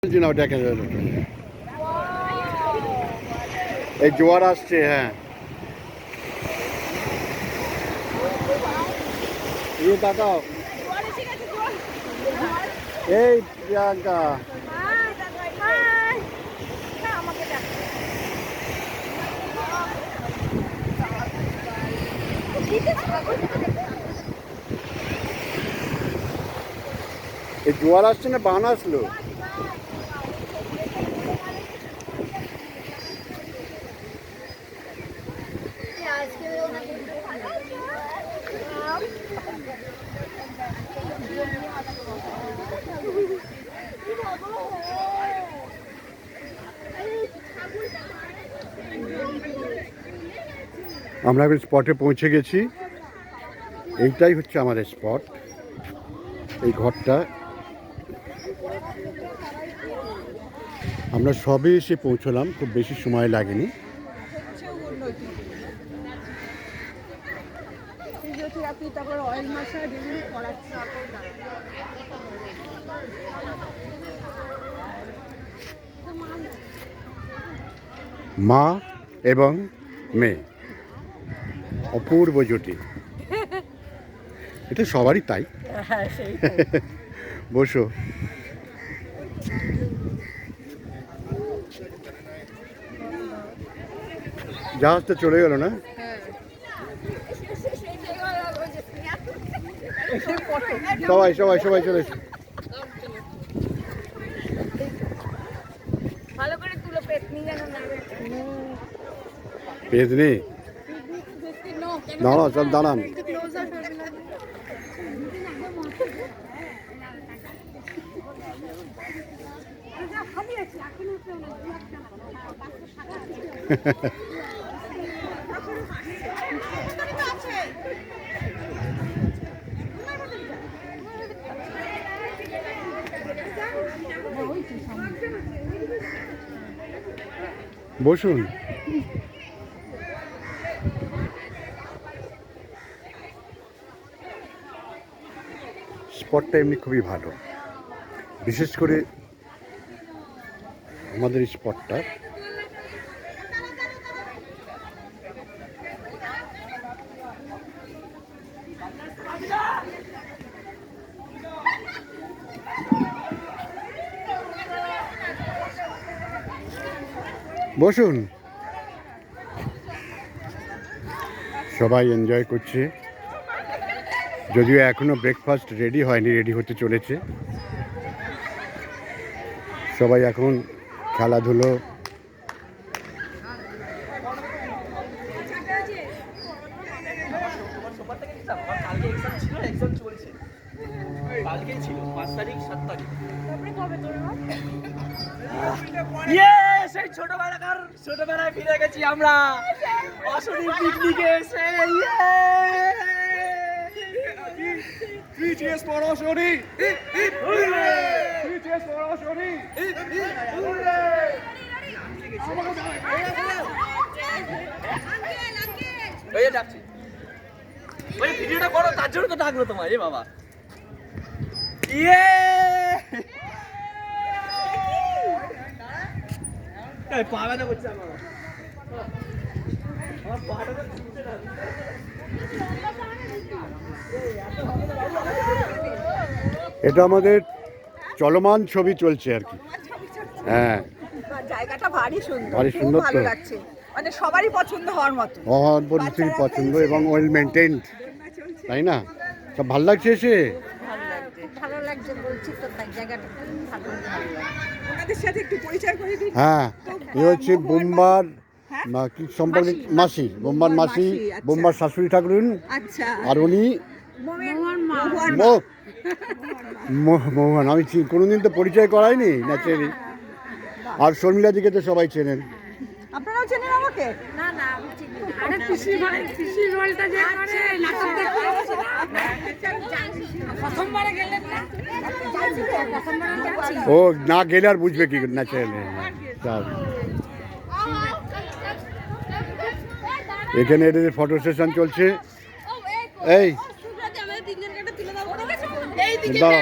এই জোয়ার আসছে। হ্যাঁ, এই তাকাও, এই প্রিয়াঙ্কা এই জোয়ার আসছে না বান আসলো? আমরা এখন স্পটে পৌঁছে গেছি। এইটাই হচ্ছে আমাদের স্পট, এই ঘরটা। আমরা সবে এসে পৌঁছলাম, খুব বেশি সময় লাগেনি। মা এবং মেয়ে, অপূর্ব জুটি। এটা সবারই তাই। বসো। জাহাজ তো চলে গেল না? সবাই সবাই সবাই চলে এসো। পেতনি দাঁড়াও, সব দাঁড়ান। বসুন। স্পটটা এমনি খুবই ভালো, বিশেষ করে আমাদের স্পটটা। বসুন। সবাই এনজয় করছে, যদিও এখনো ব্রেকফাস্ট রেডি হয়নি, রেডি হতে চলেছে। সবাই এখন খেলাধুলো। ছোটবেলায় ফিরে গেছি আমরা অশনি পিকনিকে এসে। ভিডিওটা করো, তার জন্য তো ডাকলো তোমার। এ বাবা, পা ব্যথা করছে আমার। এটা আমাদের চলমান ছবি চলছে আর কি। হ্যাঁ, জায়গাটা ভারী সুন্দর, ভারী সুন্দর, ভালো লাগছে। মানে সবারই পছন্দ হওয়ার মতো, পরিস্থিতি পছন্দ এবং ওয়েল মেনটেন্ড, তাই না? সব ভালো লাগছে এসে। ভালো লাগছে বলছি তো, জায়গাটা ভালো লাগছে। ওনাদের সাথে একটু পরিচয় করে দিই। হ্যাঁ, এ হচ্ছে বোম্বার কি সম্পর্কে মাসি, বোম্বার মাসি, বোম্বার শাশুড়ি ঠাকুরুন। আচ্ছা। আর উনি মোহন। আমি কোনোদিন তো পরিচয় করাইনি ন্যাচারালি। আর শর্মিলা দিকে তো সবাই চেনেন। আপনারাও চেনেন আমাকে? না না, আমি চিনি না। আরে পিসি রোলটা যে করে নাটক দেখতে প্রথমবারে গেলেন না? ও না গেলে আর বুঝবে কি ন্যাচারালি। এখানে এদের ফটো সেশন চলছে। এই দাও।